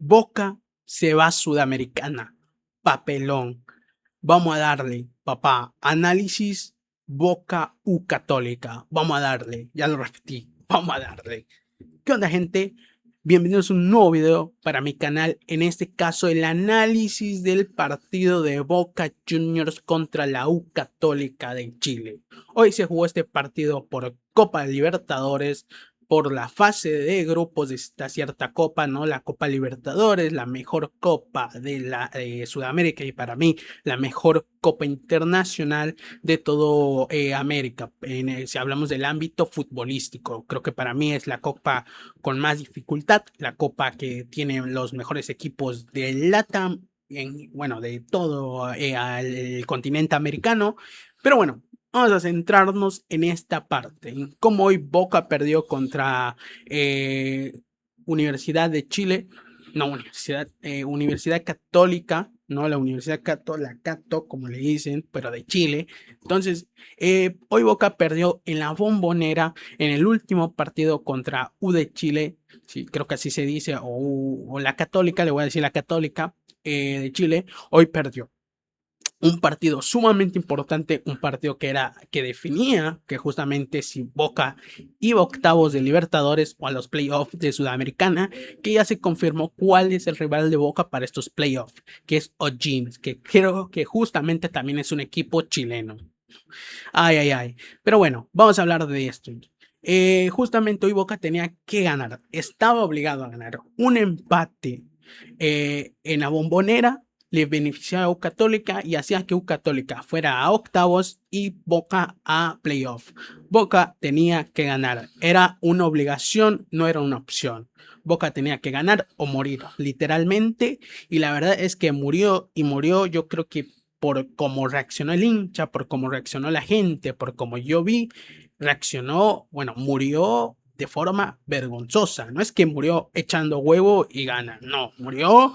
Boca se va a Sudamericana. Papelón. Vamos a darle, papá. Análisis Boca U Católica. Vamos a darle. Ya lo repetí. Vamos a darle. ¿Qué onda, gente? Bienvenidos a un nuevo video para mi canal. En este caso, el análisis del partido de Boca Juniors contra la U Católica de Chile. Hoy se jugó este partido por Copa Libertadores, por la fase de grupos de esta cierta copa, ¿no? La Copa Libertadores, la mejor copa de Sudamérica y para mí la mejor copa internacional de todo América. Si hablamos del ámbito futbolístico, creo que para mí es la copa con más dificultad, la copa que tiene los mejores equipos del LATAM, bueno, de todo el continente americano, pero bueno. Vamos a centrarnos en esta parte, en cómo hoy Boca perdió contra Universidad de Chile, no, Universidad Católica, no la Universidad la Cato, como le dicen, pero de Chile. Entonces, hoy Boca perdió en la Bombonera en el último partido contra U de Chile, sí, creo que así se dice, o la Católica, le voy a decir la Católica de Chile, hoy perdió. Un partido sumamente importante, un partido que definía que justamente si Boca iba a octavos de Libertadores o a los playoffs de Sudamericana, que ya se confirmó cuál es el rival de Boca para estos playoffs, que es O'Higgins, que creo que justamente también es un equipo chileno. Ay, ay, ay. Pero bueno, vamos a hablar de esto. Justamente hoy Boca tenía que ganar, estaba obligado a ganar. Un empate en la Bombonera le beneficiaba a U Católica y hacía que U Católica fuera a octavos y Boca a playoff. Boca tenía que ganar, era una obligación, no era una opción. Boca tenía que ganar o morir, literalmente, y la verdad es que murió y murió, yo creo que por cómo reaccionó el hincha, por cómo reaccionó la gente, por cómo yo vi, reaccionó, bueno, murió de forma vergonzosa. No es que murió echando huevo y gana, no, murió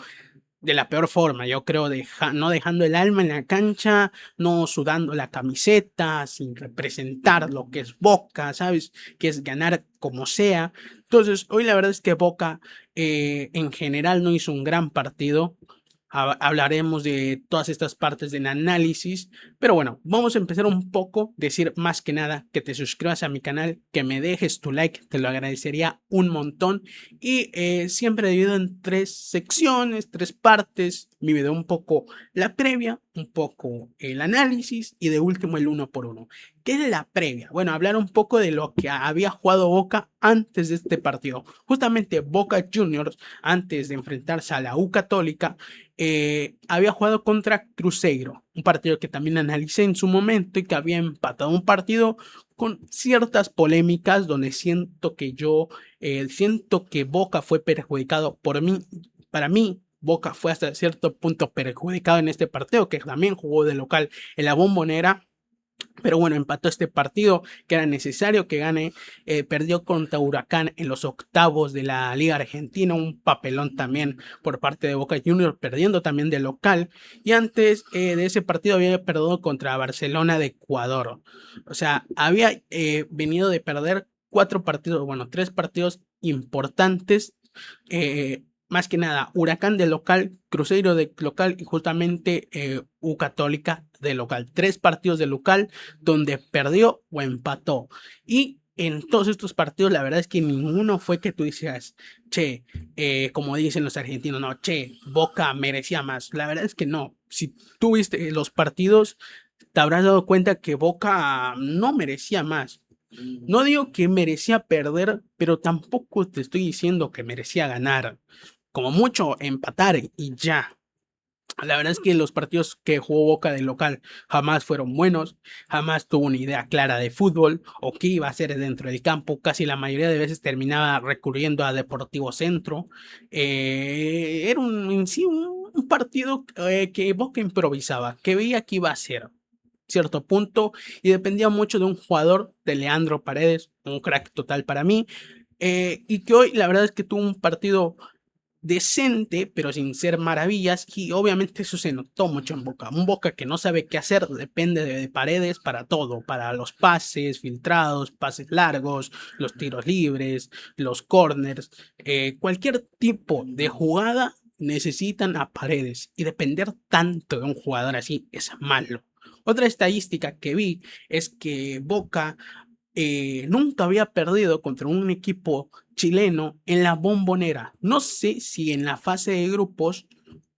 de la peor forma, yo creo, no dejando el alma en la cancha, no sudando la camiseta, sin representar lo que es Boca, ¿sabes? Que es ganar como sea. Entonces, hoy la verdad es que Boca en general no hizo un gran partido. Hablaremos de todas estas partes del análisis, pero bueno, vamos a empezar un poco, decir más que nada que te suscribas a mi canal, que me dejes tu like, te lo agradecería un montón y siempre divido en tres secciones, tres partes, mi video un poco la previa, un poco el análisis y de último el uno por uno. ¿Qué es la previa? Bueno, hablar un poco de lo que había jugado Boca antes de este partido. Justamente Boca Juniors, antes de enfrentarse a la U Católica, había jugado contra Cruzeiro, un partido que también analicé en su momento y que había empatado un partido con ciertas polémicas donde siento que Boca fue perjudicado por mí, para mí. Boca fue hasta cierto punto perjudicado en este partido, que también jugó de local en la Bombonera. Pero bueno, empató este partido que era necesario que gane. Perdió contra Huracán en los octavos de la Liga Argentina. Un papelón también por parte de Boca Juniors, perdiendo también de local. Y antes de ese partido había perdido contra Barcelona de Ecuador. O sea, había venido de perder 3 partidos importantes. Más que nada, Huracán de local, Cruzeiro de local y justamente U Católica de local. 3 partidos de local donde perdió o empató. Y en todos estos partidos, la verdad es que ninguno fue que tú dices, che, como dicen los argentinos, no, che, Boca merecía más. La verdad es que no. Si tú viste los partidos, te habrás dado cuenta que Boca no merecía más. No digo que merecía perder, pero tampoco te estoy diciendo que merecía ganar. Como mucho empatar y ya. La verdad es que los partidos que jugó Boca de local jamás fueron buenos, jamás tuvo una idea clara de fútbol o qué iba a hacer dentro del campo. Casi la mayoría de veces terminaba recurriendo a Deportivo Centro. Era en sí un partido que Boca improvisaba, que veía que iba a ser cierto punto y dependía mucho de un jugador, de Leandro Paredes, un crack total para mí, y que hoy la verdad es que tuvo un partido decente, pero sin ser maravillas, y obviamente eso se notó mucho en Boca. Un Boca que no sabe qué hacer, depende de Paredes para todo, para los pases filtrados, pases largos, los tiros libres, los corners, cualquier tipo de jugada necesitan a Paredes, y depender tanto de un jugador así es malo. Otra estadística que vi es que Boca nunca había perdido contra un equipo chileno en la Bombonera. No sé si en la fase de grupos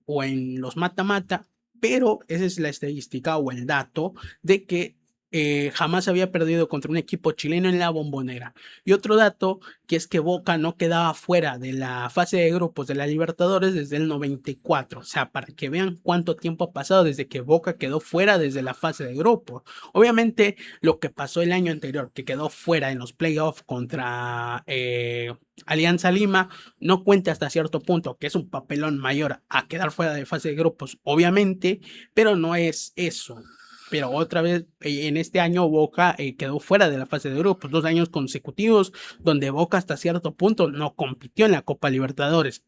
o en los mata-mata, pero esa es la estadística o el dato de que jamás había perdido contra un equipo chileno en la Bombonera. Y otro dato, que es que Boca no quedaba fuera de la fase de grupos de la Libertadores desde el 94. O sea, para que vean cuánto tiempo ha pasado desde que Boca quedó fuera desde la fase de grupos. Obviamente, lo que pasó el año anterior, que quedó fuera en los playoffs contra Alianza Lima, no cuenta hasta cierto punto, que es un papelón mayor a quedar fuera de fase de grupos, obviamente, pero no es eso. Pero otra vez, en este año Boca quedó fuera de la fase de grupos, 2 años consecutivos, donde Boca hasta cierto punto no compitió en la Copa Libertadores.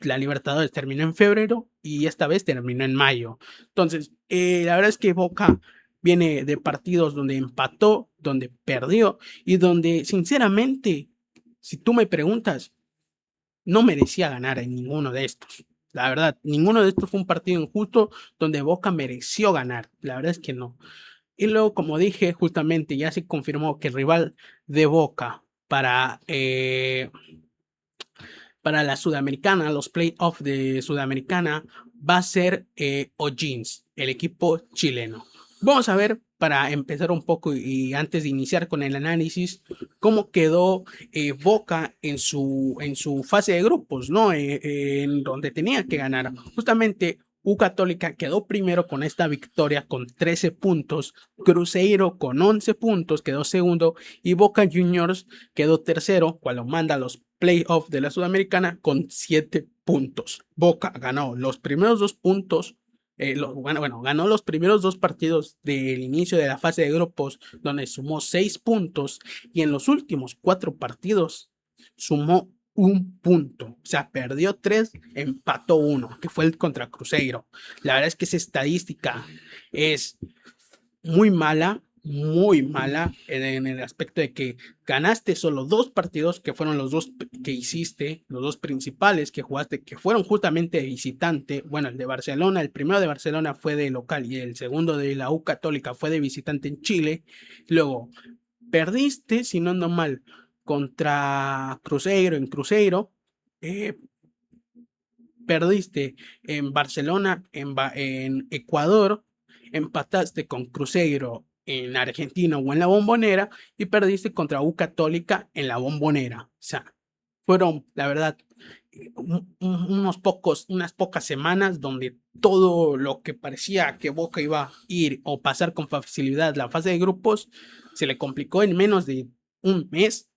La Libertadores terminó en febrero y esta vez terminó en mayo. Entonces, la verdad es que Boca viene de partidos donde empató, donde perdió y donde, sinceramente, si tú me preguntas, no merecía ganar en ninguno de estos. La verdad, ninguno de estos fue un partido injusto donde Boca mereció ganar. La verdad es que no. Y luego, como dije, justamente ya se confirmó que el rival de Boca para la Sudamericana, los playoffs de Sudamericana, va a ser O'Higgins, el equipo chileno. Vamos a ver, para empezar un poco y antes de iniciar con el análisis, cómo quedó Boca en su fase de grupos, ¿no? En donde tenía que ganar. Justamente U Católica quedó primero con esta victoria con 13 puntos, Cruzeiro con 11 puntos quedó segundo y Boca Juniors quedó tercero, cual lo manda a los playoffs de la Sudamericana con 7 puntos. Boca ganó los primeros 2 puntos, ganó los primeros 2 partidos del inicio de la fase de grupos, donde sumó 6 puntos, y en los últimos 4 partidos sumó 1 punto. O sea, perdió 3, empató 1, que fue el contra Cruzeiro. La verdad es que esa estadística es muy mala en el aspecto de que ganaste solo 2 partidos, que fueron los 2 que hiciste, los 2 principales que jugaste, que fueron justamente de visitante. Bueno, el de Barcelona, el primero de Barcelona fue de local y el segundo de la U Católica fue de visitante en Chile. Luego, perdiste, si no ando mal, contra Cruzeiro en Cruzeiro. Eh, Perdiste en Barcelona, en Ecuador, empataste con Cruzeiro en Argentina o en la Bombonera y perdiste contra U Católica en la Bombonera. O sea, fueron, la verdad, unas pocas semanas donde todo lo que parecía que Boca iba a ir o pasar con facilidad la fase de grupos se le complicó en menos de un mes.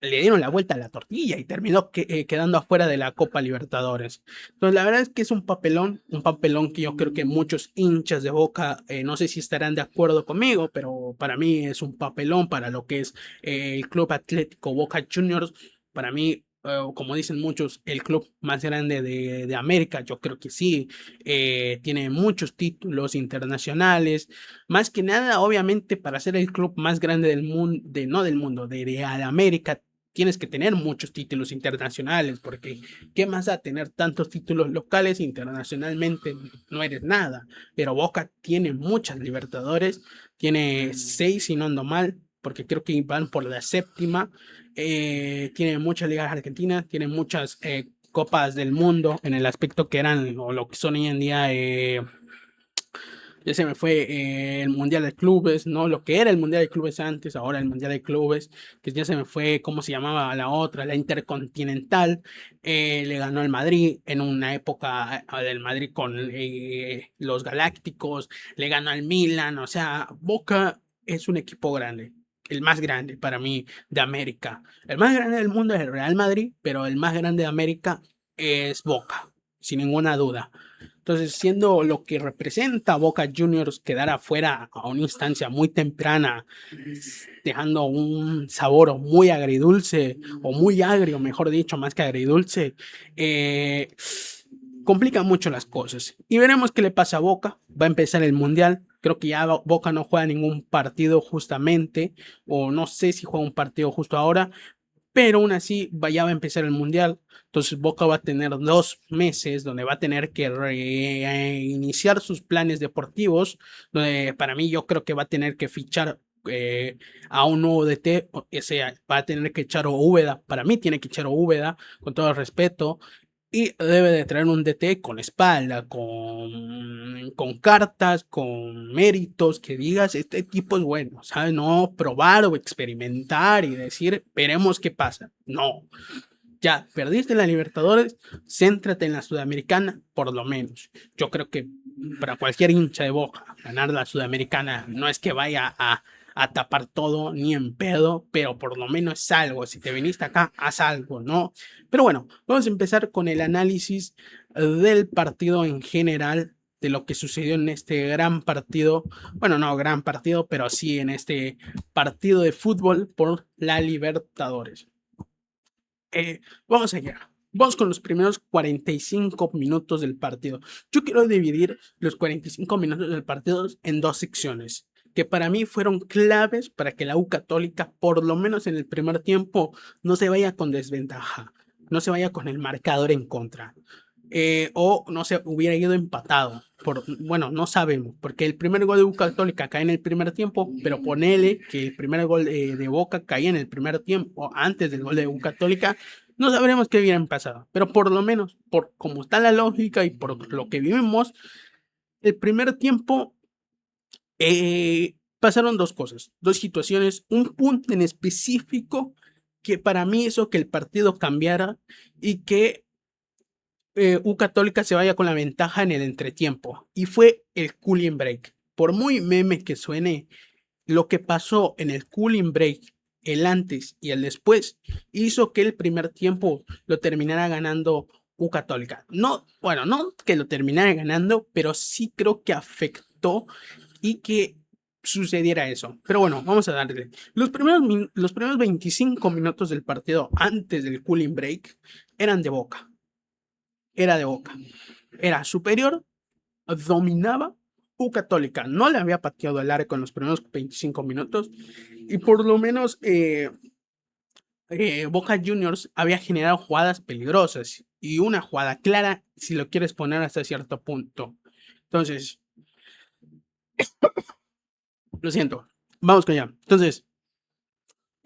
Le dieron la vuelta a la tortilla y terminó quedando afuera de la Copa Libertadores. Entonces, la verdad es que es un papelón que yo creo que muchos hinchas de Boca, no sé si estarán de acuerdo conmigo, pero para mí es un papelón para lo que es el Club Atlético Boca Juniors. Para mí, como dicen muchos, el club más grande de América, yo creo que sí, tiene muchos títulos internacionales, más que nada, obviamente, para ser el club más grande del mundo, no del mundo, de América, tienes que tener muchos títulos internacionales, porque ¿qué más da tener tantos títulos locales? Internacionalmente no eres nada, pero Boca tiene muchas Libertadores, tiene 6 si no ando mal, porque creo que van por la séptima, tiene muchas ligas argentinas, tiene muchas copas del mundo en el aspecto que eran o lo que son hoy en día, ya se me fue el Mundial de Clubes, ¿no? Lo que era el Mundial de Clubes antes, ahora el Mundial de Clubes, que ya se me fue, ¿cómo se llamaba la otra? La Intercontinental. Le ganó al Madrid en una época del Madrid con los Galácticos, le ganó al Milan, o sea, Boca es un equipo grande. El más grande para mí de América. El más grande del mundo es el Real Madrid, pero el más grande de América es Boca, sin ninguna duda. Entonces, siendo lo que representa Boca Juniors quedar afuera a una instancia muy temprana, dejando un sabor muy agridulce, o muy agrio, mejor dicho, más que agridulce, complica mucho las cosas. Y veremos qué le pasa a Boca. Va a empezar el Mundial. Creo que ya Boca no juega ningún partido justamente, o no sé si juega un partido justo ahora, pero aún así ya va a empezar el Mundial. Entonces Boca va a tener 2 meses donde va a tener que reiniciar sus planes deportivos, donde para mí yo creo que va a tener que fichar a un nuevo DT, o sea, va a tener que echar a Úbeda, para mí tiene que echar a Úbeda, con todo el respeto, y debe de traer un DT con espalda, con cartas, con méritos, que digas, este tipo es bueno, ¿sabes? No probar o experimentar y decir, veremos qué pasa. No, ya perdiste la Libertadores, céntrate en la Sudamericana, por lo menos. Yo creo que para cualquier hincha de Boca, ganar la Sudamericana no es que vaya a tapar todo ni en pedo, pero por lo menos es algo. Si te viniste acá, haz algo, ¿no? Pero bueno, vamos a empezar con el análisis del partido en general, de lo que sucedió en este gran partido. Bueno, no gran partido, pero sí en este partido de fútbol por la Libertadores. Vamos allá. Vamos con los primeros 45 minutos del partido. Yo quiero dividir los 45 minutos del partido en 2 secciones, que para mí fueron claves para que la U Católica, por lo menos en el primer tiempo, no se vaya con desventaja, no se vaya con el marcador en contra. O no se hubiera ido empatado. Bueno, no sabemos, porque el primer gol de U Católica cae en el primer tiempo, pero ponele que el primer gol de Boca caía en el primer tiempo, antes del gol de U Católica, no sabremos qué hubieran pasado. Pero por lo menos, por como está la lógica y por lo que vivimos, el primer tiempo pasaron 2 cosas, 2 situaciones, un punto en específico que para mí hizo que el partido cambiara y que U Católica se vaya con la ventaja en el entretiempo, y fue el cooling break. Por muy meme que suene, lo que pasó en el cooling break, el antes y el después, hizo que el primer tiempo lo terminara ganando U Católica. No, bueno, no que lo terminara ganando, pero sí creo que afectó y que sucediera eso. Pero bueno, vamos a darle. Los primeros 25 minutos del partido antes del cooling break eran de Boca. Era de Boca. Era superior, dominaba. U Católica no le había pateado el arco en los primeros 25 minutos y por lo menos Boca Juniors había generado jugadas peligrosas y una jugada clara si lo quieres poner hasta cierto punto. Entonces, lo siento, vamos con ya. Entonces,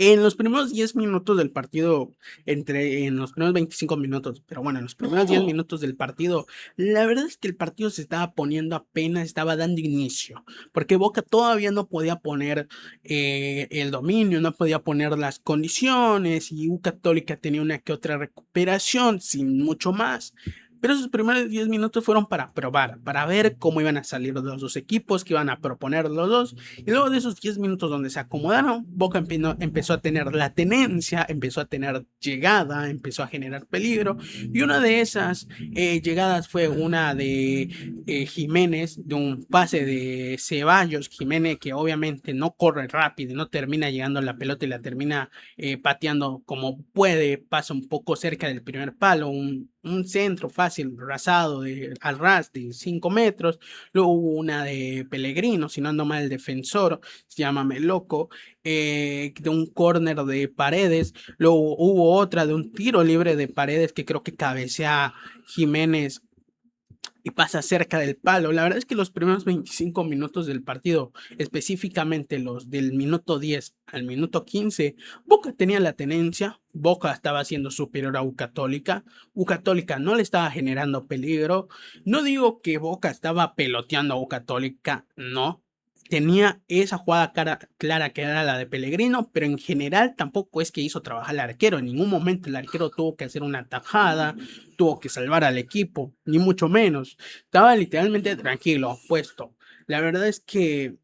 en los primeros 10 minutos del partido, en los primeros 25 minutos, pero bueno, en los primeros 10 minutos del partido, la verdad es que el partido se estaba poniendo apenas, estaba dando inicio, porque Boca todavía no podía poner el dominio, no podía poner las condiciones, y U Católica tenía una que otra recuperación, sin mucho más. Pero esos primeros 10 minutos fueron para probar, para ver cómo iban a salir los dos equipos, que iban a proponer los dos. Y luego de esos 10 minutos donde se acomodaron, Boca empezó a tener la tenencia, empezó a tener llegada, empezó a generar peligro. Y una de esas llegadas fue una de Jiménez, de un pase de Ceballos. Jiménez, que obviamente no corre rápido, no termina llegando a la pelota y la termina pateando como puede, pasa un poco cerca del primer palo, un centro fácil, rasado al ras de 5 metros. Luego hubo una de Pellegrino, si no ando mal, el defensor, se llama Meloco, de un córner de Paredes. Luego hubo otra de un tiro libre de Paredes que creo que cabecea Jiménez y pasa cerca del palo. La verdad es que los primeros 25 minutos del partido, específicamente los del minuto 10 al minuto 15, Boca tenía la tenencia. Boca estaba siendo superior a U Católica. U Católica no le estaba generando peligro. No digo que Boca estaba peloteando a U Católica, no. Tenía esa jugada clara que era la de Pellegrino, pero en general tampoco es que hizo trabajar al arquero. En ningún momento el arquero tuvo que hacer una tajada, tuvo que salvar al equipo, ni mucho menos. Estaba literalmente tranquilo, puesto. La verdad es que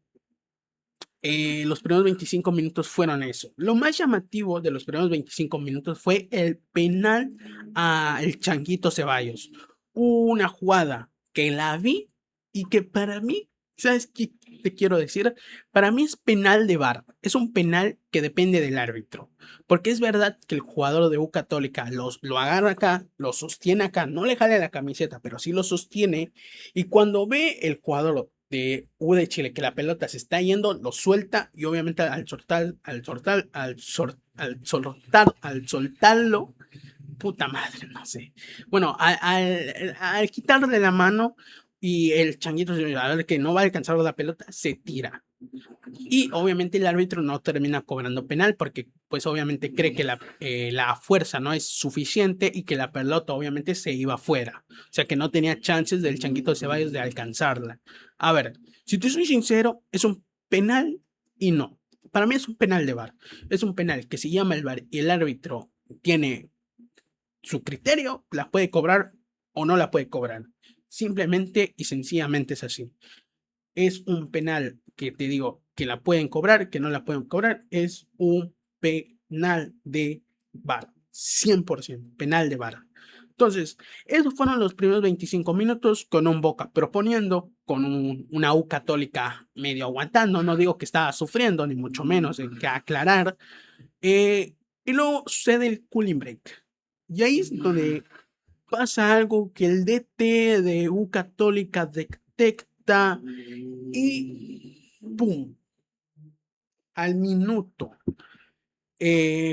los primeros 25 minutos fueron eso. Lo más llamativo de los primeros 25 minutos fue el penal al Changuito Ceballos. Una jugada que la vi y que para mí, ¿sabes qué te quiero decir? Para mí es penal de VAR. Es un penal que depende del árbitro. Porque es verdad que el jugador de U Católica lo agarra acá, lo sostiene acá, no le jale la camiseta, pero sí lo sostiene. Y cuando ve el jugador de U de Chile que la pelota se está yendo, lo suelta y obviamente al soltarlo, puta madre, no sé. Bueno, al quitarle la mano y el changuito, a ver que no va a alcanzar la pelota, se tira. Y obviamente el árbitro no termina cobrando penal porque pues obviamente cree que la fuerza no es suficiente y que la pelota obviamente se iba fuera. O sea que no tenía chances del changuito Ceballos de alcanzarla. A ver, si te soy sincero, es un penal y no. Para mí es un penal de VAR. Es un penal que se llama el VAR y el árbitro tiene su criterio, la puede cobrar o no la puede cobrar. Simplemente y sencillamente es así. Es un penal que te digo que la pueden cobrar, que no la pueden cobrar. Es un penal de VAR. 100% penal de VAR. Entonces, esos fueron los primeros 25 minutos con un Boca proponiendo, con una U Católica medio aguantando. No digo que estaba sufriendo, ni mucho menos, hay que aclarar. Y luego sucede el cooling break. Y ahí es donde pasa algo que el DT de U Católica detecta y ¡pum! Al minuto,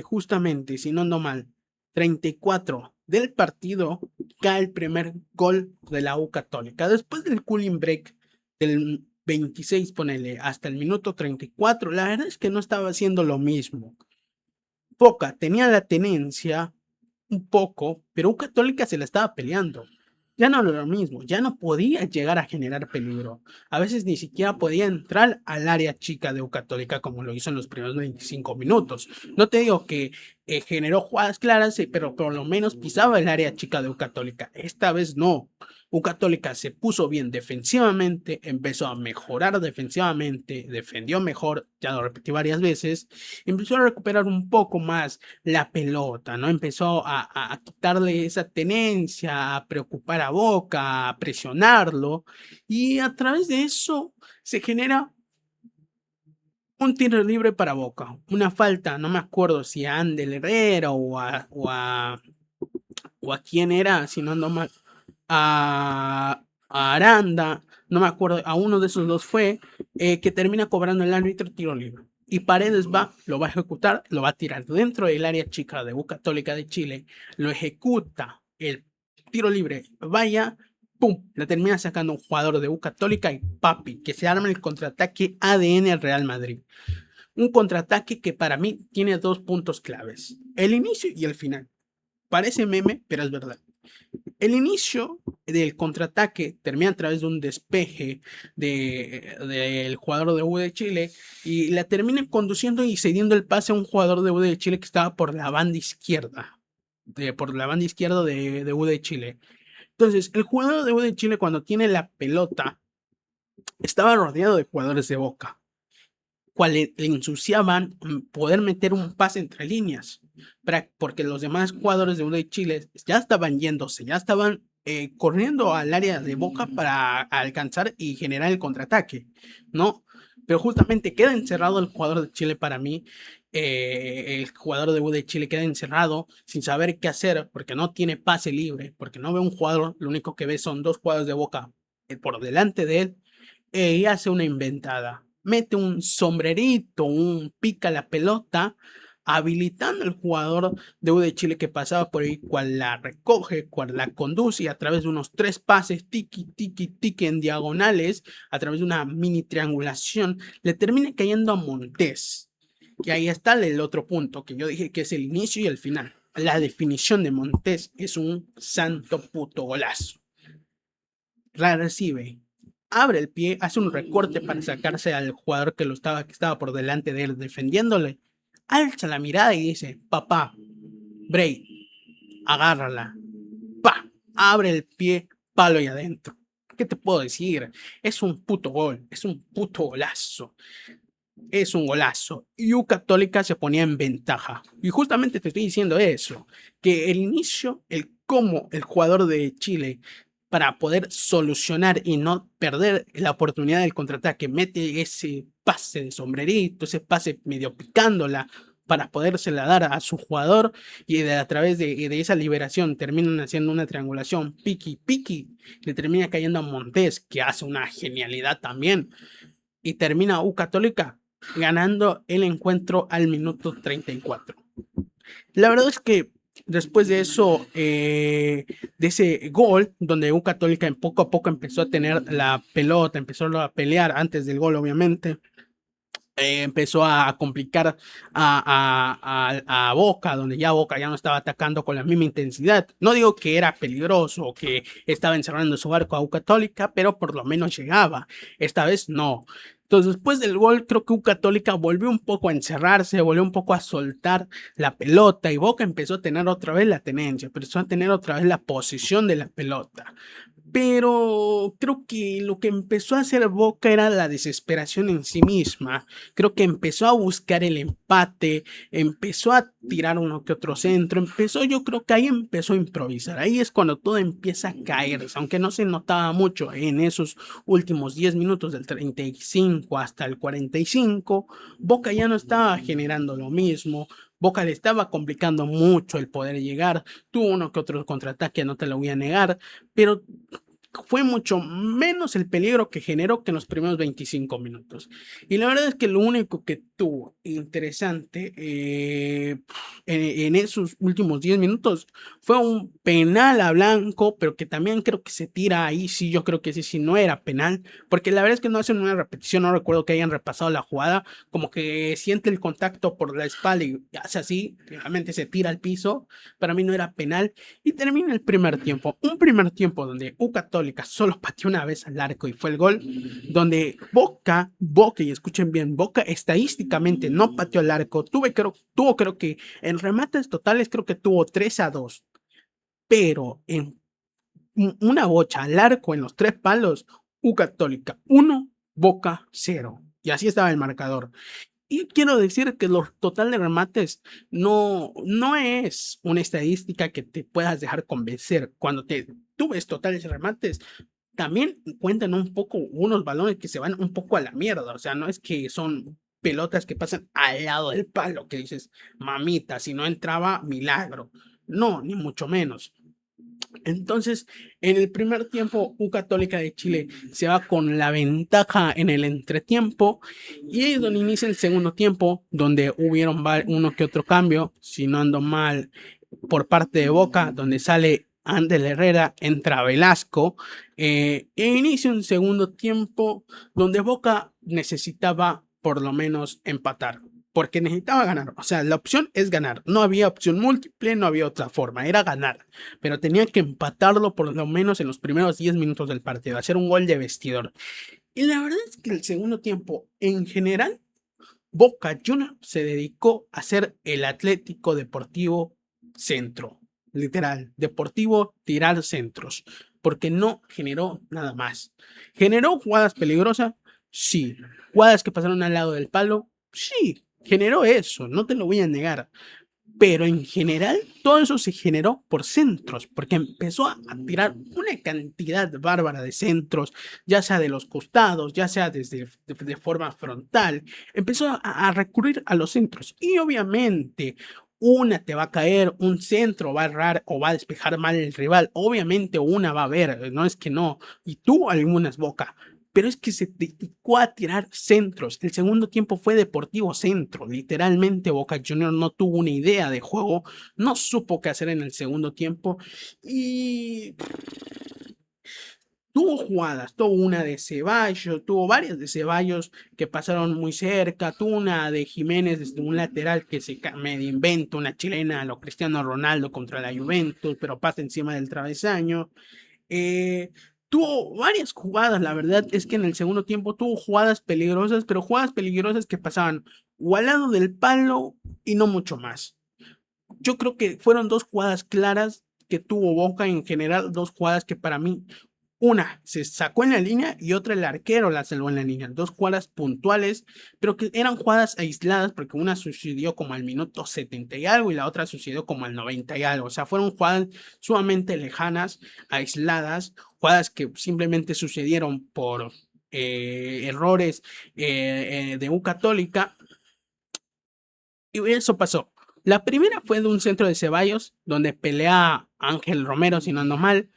justamente, si no ando mal, 34 del partido, cae el primer gol de la U Católica. Después del cooling break del 26, ponele, hasta el minuto 34, la verdad es que no estaba haciendo lo mismo. Boca tenía la tenencia un poco, pero U Católica se la estaba peleando. Ya no era lo mismo, ya no podía llegar a generar peligro. A veces ni siquiera podía entrar al área chica de U Católica como lo hizo en los primeros 25 minutos. No te digo que generó jugadas claras, pero por lo menos pisaba el área chica de U Católica. Esta vez no. U Católica se puso bien defensivamente, empezó a mejorar defensivamente, defendió mejor, ya lo repetí varias veces, empezó a recuperar un poco más la pelota, ¿no? Empezó a quitarle esa tenencia, a preocupar a Boca, a presionarlo, y a través de eso se genera un tiro libre para Boca, una falta, no me acuerdo si a Ander Herrera o a quién era, si no ando mal, a Aranda, no me acuerdo, a uno de esos dos fue, que termina cobrando el árbitro tiro libre. Y Paredes lo va a ejecutar, lo va a tirar dentro del área chica de U Católica de Chile, lo ejecuta el tiro libre, vaya, pum, la termina sacando un jugador de U Católica y papi, que se arma el contraataque ADN al Real Madrid. Un contraataque que para mí tiene dos puntos claves, el inicio y el final. Parece meme, pero es verdad. El inicio del contraataque termina a través de un despeje del jugador de U de Chile y la termina conduciendo y cediendo el pase a un jugador de U de Chile que estaba por la banda izquierda. Por la banda izquierda de U de Chile. Entonces, el jugador de U de Chile, cuando tiene la pelota, estaba rodeado de jugadores de Boca, cuales le ensuciaban poder meter un pase entre líneas, porque los demás jugadores de U de Chile ya estaban yéndose, ya estaban corriendo al área de Boca para alcanzar y generar el contraataque, ¿no? Pero justamente queda encerrado el jugador de Chile para mí. El jugador de U de Chile queda encerrado sin saber qué hacer porque no tiene pase libre, porque no ve un jugador, lo único que ve son dos jugadores de Boca por delante de él y hace una inventada. Mete un sombrerito, un pica la pelota, habilitando al jugador de U de Chile que pasaba por ahí, cual la recoge, cual la conduce y a través de unos tres pases, tiki, tiki, tiki en diagonales, a través de una mini triangulación, le termina cayendo a Montés. Y ahí está el otro punto que yo dije que es el inicio y el final. La definición de Montés es un santo puto golazo. La recibe, abre el pie, hace un recorte para sacarse al jugador que estaba por delante de él defendiéndole, alza la mirada y dice, papá, Bray, agárrala, pa, abre el pie, palo y adentro. ¿Qué te puedo decir? Es un puto gol, es un puto golazo. Es un golazo. Y U Católica se ponía en ventaja. Y justamente te estoy diciendo eso, que el inicio, el cómo el jugador de Chile para poder solucionar y no perder la oportunidad del contraataque. Mete ese pase de sombrerito, ese pase medio picándola para podérsela dar a su jugador y a través de esa liberación terminan haciendo una triangulación piqui, le termina cayendo a Montes, que hace una genialidad también, y termina U Católica ganando el encuentro al minuto 34. La verdad es que después de eso, de ese gol, donde U Católica en poco a poco empezó a tener la pelota, empezó a pelear antes del gol, obviamente. Empezó a complicar a Boca, donde ya Boca ya no estaba atacando con la misma intensidad. No digo que era peligroso o que estaba encerrando su barco a U Católica, pero por lo menos llegaba. Esta vez no. Entonces, después del gol, creo que U Católica volvió un poco a encerrarse, volvió un poco a soltar la pelota y Boca empezó a tener otra vez la tenencia, empezó a tener otra vez la posición de la pelota. Pero creo que lo que empezó a hacer Boca era la desesperación en sí misma. Creo que empezó a buscar el empate, empezó a tirar uno que otro centro, yo creo que ahí empezó a improvisar. Ahí es cuando todo empieza a caerse, aunque no se notaba mucho en esos últimos 10 minutos del 35 hasta el 45. Boca ya no estaba generando lo mismo. Boca le estaba complicando mucho el poder llegar. Tuvo uno que otro contraataque, no te lo voy a negar, pero fue mucho menos el peligro que generó que en los primeros 25 minutos. Y la verdad es que lo único que tuvo interesante en esos últimos 10 minutos fue un penal a Blanco, pero que también creo que se tira ahí, sí, yo creo que sí no era penal, porque la verdad es que no hacen una repetición, no recuerdo que hayan repasado la jugada, como que siente el contacto por la espalda y hace así, realmente se tira al piso, para mí no era penal, y termina el primer tiempo, un primer tiempo donde U Católica solo pateó una vez al arco y fue el gol, donde Boca, y escuchen bien, Boca estadísticamente no pateó al arco, tuvo creo que en remates totales creo que tuvo 3-2, pero en una bocha al arco en los 3 palos, U Católica 1, Boca 0, y así estaba el marcador. Y quiero decir que los total de remates no es una estadística que te puedas dejar convencer. Cuando tú ves totales de remates, también cuentan un poco unos balones que se van un poco a la mierda. O sea, no es que son pelotas que pasan al lado del palo, que dices, mamita, si no entraba, milagro. No, ni mucho menos. Entonces, en el primer tiempo, U Católica de Chile se va con la ventaja en el entretiempo y es donde inicia el segundo tiempo, donde hubieron uno que otro cambio, si no ando mal, por parte de Boca, donde sale Ander Herrera, entra Velasco, e inicia un segundo tiempo donde Boca necesitaba por lo menos empatar porque necesitaba ganar. O sea, la opción es ganar. No había opción múltiple, no había otra forma. Era ganar. Pero tenía que empatarlo por lo menos en los primeros 10 minutos del partido. Hacer un gol de vestidor. Y la verdad es que el segundo tiempo, en general, Boca Juniors se dedicó a ser el Atlético Deportivo Centro. Literal. Deportivo tirar centros. Porque no generó nada más. ¿Generó jugadas peligrosas? Sí. ¿Jugadas que pasaron al lado del palo? Sí. Generó eso, no te lo voy a negar. Pero en general, todo eso se generó por centros, porque empezó a tirar una cantidad bárbara de centros, ya sea de los costados, ya sea de forma frontal. Empezó a recurrir a los centros. Y obviamente, una te va a caer, un centro va a errar o va a despejar mal el rival. Obviamente, una va a ver, no es que no. Y tuvo algunas Boca, pero es que se dedicó a tirar centros. El segundo tiempo fue Deportivo Centro. Literalmente Boca Juniors no tuvo una idea de juego, no supo qué hacer en el segundo tiempo y tuvo jugadas, tuvo una de Ceballos, tuvo varias de Ceballos que pasaron muy cerca, tuvo una de Jiménez desde un lateral que se medio inventa, una chilena a lo Cristiano Ronaldo contra la Juventus, pero pasa encima del travesaño. Tuvo varias jugadas, la verdad es que en el segundo tiempo tuvo jugadas peligrosas, pero jugadas peligrosas que pasaban o al lado del palo y no mucho más. Yo creo que fueron dos jugadas claras que tuvo Boca en general, dos jugadas que para mí, una se sacó en la línea y otra el arquero la salvó en la línea. Dos jugadas puntuales, pero que eran jugadas aisladas porque una sucedió como al minuto 70 y algo y la otra sucedió como al 90 y algo. O sea, fueron jugadas sumamente lejanas, aisladas, jugadas que simplemente sucedieron por errores de U Católica. Y eso pasó. La primera fue de un centro de Ceballos, donde pelea Ángel Romero, si no ando mal.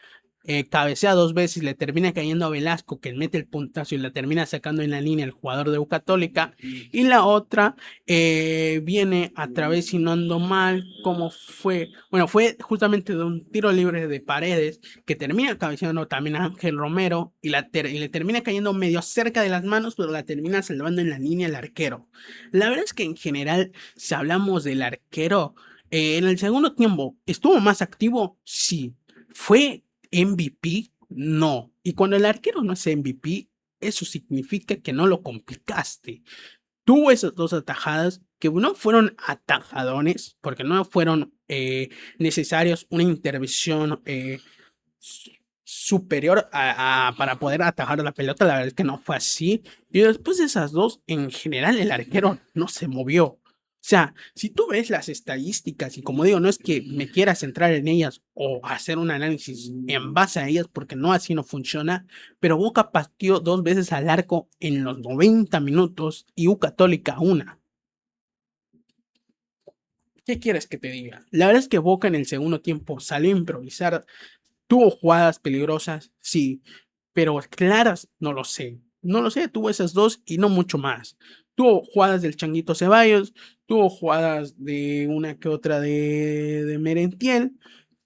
Cabecea 2 veces, le termina cayendo a Velasco, que mete el puntazo y la termina sacando en la línea el jugador de U Católica. Y la otra viene a través, si no ando mal, ¿cómo fue? Bueno, fue justamente de un tiro libre de Paredes, que termina cabeceando también a Ángel Romero y le termina cayendo medio cerca de las manos, pero la termina salvando en la línea el arquero. La verdad es que en general, si hablamos del arquero, en el segundo tiempo, ¿estuvo más activo? Sí. ¿Fue MVP? No. Y cuando el arquero no es MVP, eso significa que no lo complicaste. Tuvo esas dos atajadas que no fueron atajadones, porque no fueron necesarios una intervención superior para poder atajar la pelota. La verdad es que no fue así. Y después de esas dos, en general el arquero no se movió. O sea, si tú ves las estadísticas, y como digo, no es que me quiera centrar en ellas o hacer un análisis en base a ellas, porque no así no funciona, pero Boca pateó 2 veces al arco en los 90 minutos y U Católica una. ¿Qué quieres que te diga? La verdad es que Boca en el segundo tiempo salió a improvisar. ¿Tuvo jugadas peligrosas? Sí, pero claras, no lo sé. No lo sé, tuvo esas dos y no mucho más. Tuvo jugadas del Changuito Ceballos, tuvo jugadas de una que otra de Merentiel,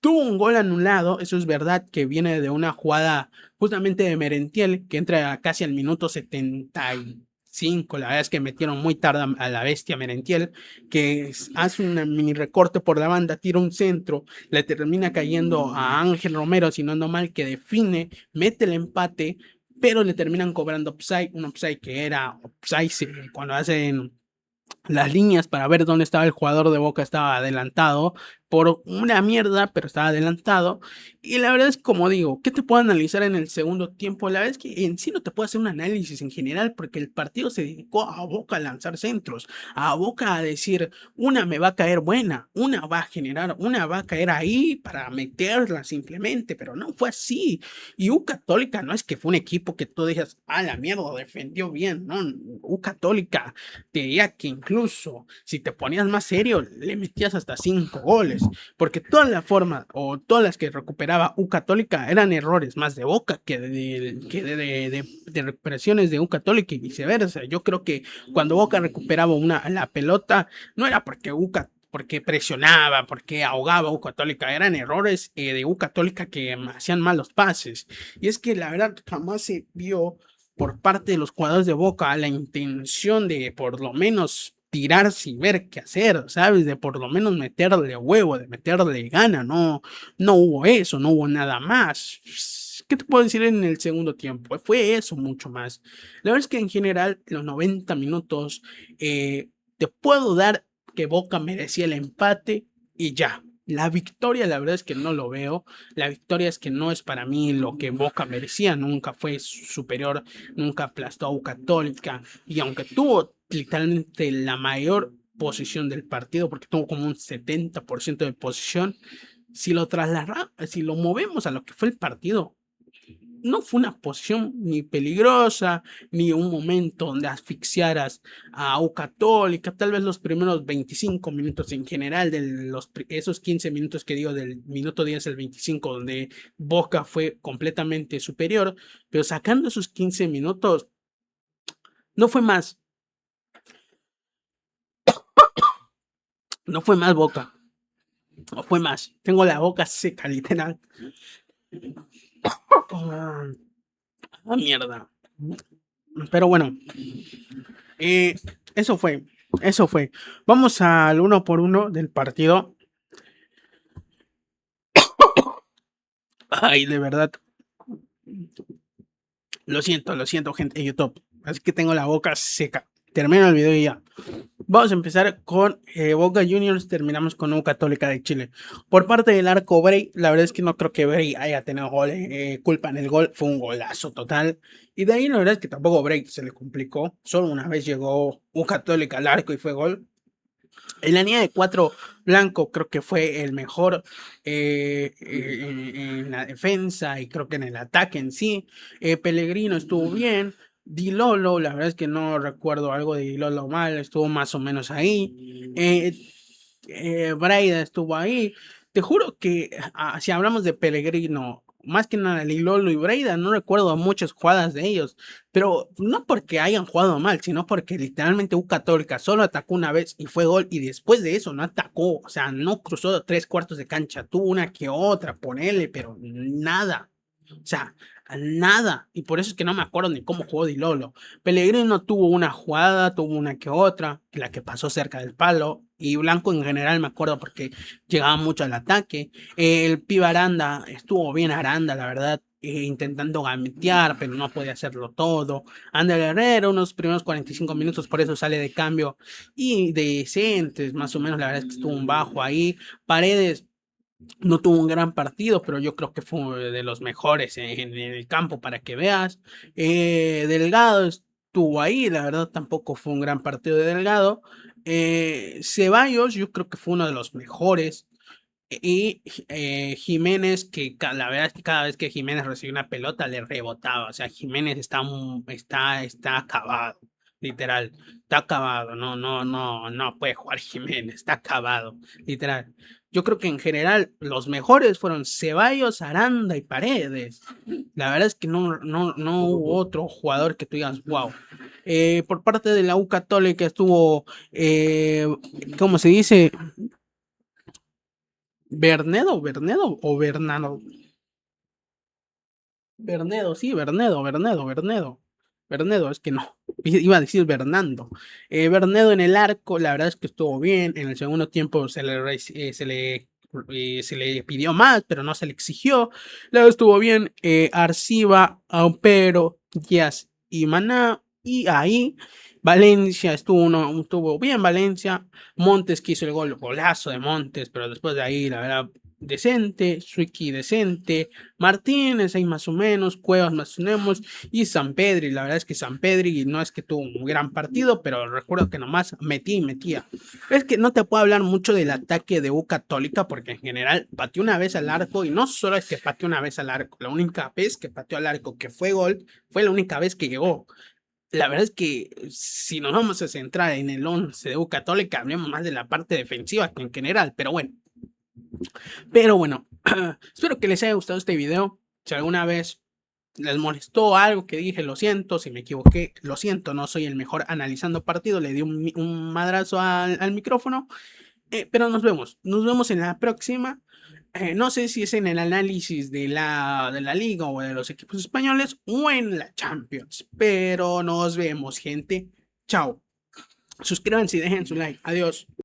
tuvo un gol anulado, eso es verdad, que viene de una jugada justamente de Merentiel, que entra casi al minuto 75. La verdad es que metieron muy tarde a la bestia Merentiel, que hace un mini recorte por la banda, tira un centro, le termina cayendo a Ángel Romero, si no ando mal, que define, mete el empate, pero le terminan cobrando offside, un offside que era offside cuando hacen las líneas para ver dónde estaba el jugador de Boca, estaba adelantado por una mierda, pero estaba adelantado. Y la verdad es como digo, ¿qué te puedo analizar en el segundo tiempo? La verdad es que en sí no te puedo hacer un análisis en general, porque el partido se dedicó a Boca a lanzar centros, a Boca a decir, una me va a caer buena, una va a generar, una va a caer ahí para meterla simplemente, pero no fue así. Y U Católica no es que fue un equipo que tú digas, ah, la mierda, defendió bien, no, U Católica te diría que incluso si te ponías más serio, le metías hasta 5 goles, porque toda la forma o todas las que recuperaba U Católica eran errores más de Boca que de recuperaciones de U Católica y viceversa. Yo creo que cuando Boca recuperaba la pelota, no era porque presionaba, porque ahogaba a U Católica, eran errores de U Católica que hacían malos pases. Y es que la verdad jamás se vio por parte de los jugadores de Boca la intención de por lo menos tirarse y ver qué hacer, ¿sabes? De por lo menos meterle huevo, de meterle gana, no, no hubo eso, no hubo nada más. ¿Qué te puedo decir en el segundo tiempo? Fue eso mucho más. La verdad es que en general, en los 90 minutos, te puedo dar que Boca merecía el empate y ya. La victoria, la verdad es que no lo veo. La victoria es que no es para mí lo que Boca merecía. Nunca fue superior, nunca aplastó a U Católica. Y aunque tuvo literalmente la mayor posición del partido, porque tuvo como un 70% de posición, si lo movemos a lo que fue el partido, no fue una posición ni peligrosa, ni un momento donde asfixiaras a U Católica. Tal vez los primeros 25 minutos en general, esos 15 minutos que digo, del minuto 10 al 25, donde Boca fue completamente superior, pero sacando esos 15 minutos, no fue más, no fue más Boca, no fue más. Tengo la boca seca, literal. Ah, mierda. Pero bueno, Eh, eso fue, eso fue. Vamos al uno por uno del partido. Ay, de verdad. Lo siento, gente de YouTube. Así que tengo la boca seca. Termino el video y ya. Vamos a empezar con Boca Juniors, terminamos con U Católica de Chile. Por parte del arco Bray, la verdad es que no creo que Bray haya tenido gol, culpa en el gol, fue un golazo total. Y de ahí la verdad es que tampoco Bray se le complicó, solo una vez llegó U Católica al arco y fue gol. En la línea de 4, Blanco creo que fue el mejor en la defensa y creo que en el ataque en sí. Pellegrino estuvo bien. Di Lolo, la verdad es que no recuerdo algo de Di Lolo mal, estuvo más o menos ahí. Braida estuvo ahí. Te juro que si hablamos de Pellegrino, más que nada Lilolo y Braida, no recuerdo muchas jugadas de ellos, pero no porque hayan jugado mal, sino porque literalmente U Católica solo atacó una vez y fue gol, y después de eso no atacó, o sea, no cruzó 3 cuartos de cancha, tuvo una que otra, ponele, pero nada. O sea, nada. Y por eso es que no me acuerdo ni cómo jugó Di Lolo. Pellegrino tuvo una jugada, tuvo una que otra, la que pasó cerca del palo. Y Blanco en general me acuerdo porque llegaba mucho al ataque. El pibe Aranda, estuvo bien Aranda, la verdad. Intentando gambetear, pero no podía hacerlo todo. Ander Herrera, unos primeros 45 minutos, por eso sale de cambio. Y decentes, más o menos, la verdad es que estuvo un bajo ahí. Paredes no tuvo un gran partido, pero yo creo que fue de los mejores en el campo para que veas. Delgado estuvo ahí, la verdad tampoco fue un gran partido de Delgado. Ceballos yo creo que fue uno de los mejores. Y Jiménez, que la verdad es que cada vez que Jiménez recibía una pelota le rebotaba. O sea, Jiménez está acabado, literal. Está acabado. No, no, no, no puede jugar Jiménez. Está acabado, literal. Yo creo que en general los mejores fueron Ceballos, Aranda y Paredes. La verdad es que no hubo otro jugador que tú digas, wow. Por parte de la U Católica estuvo, ¿cómo se dice? Bernedo o Bernardo. Bernedo, sí, Bernedo, es que no. Iba a decir Bernando. Bernedo en el arco, la verdad es que estuvo bien. En el segundo tiempo se le pidió más, pero no se le exigió. Luego estuvo bien. Arciba, Ampero, Díaz y Maná. Y ahí Valencia estuvo bien Valencia. Montes que hizo el golazo de Montes, pero después de ahí, la verdad, decente. Suiki decente. Martínez ahí más o menos, Cuevas más o menos, y San Pedri, la verdad es que San Pedri no es que tuvo un gran partido, pero recuerdo que nomás metía. Es que no te puedo hablar mucho del ataque de U Católica, porque en general pateó una vez al arco, y no solo es que pateó una vez al arco, la única vez que pateó al arco que fue gol, fue la única vez que llegó. La verdad es que si nos vamos a centrar en el 11 de U Católica, hablemos más de la parte defensiva que en general, pero bueno, espero que les haya gustado este video. Si alguna vez les molestó algo que dije, lo siento, si me equivoqué, lo siento, no soy el mejor analizando partido, le di un madrazo al micrófono, pero nos vemos en la próxima. No sé si es en el análisis de la liga o de los equipos españoles o en la Champions, pero nos vemos, gente. Chao. Suscríbanse y dejen su like. Adiós.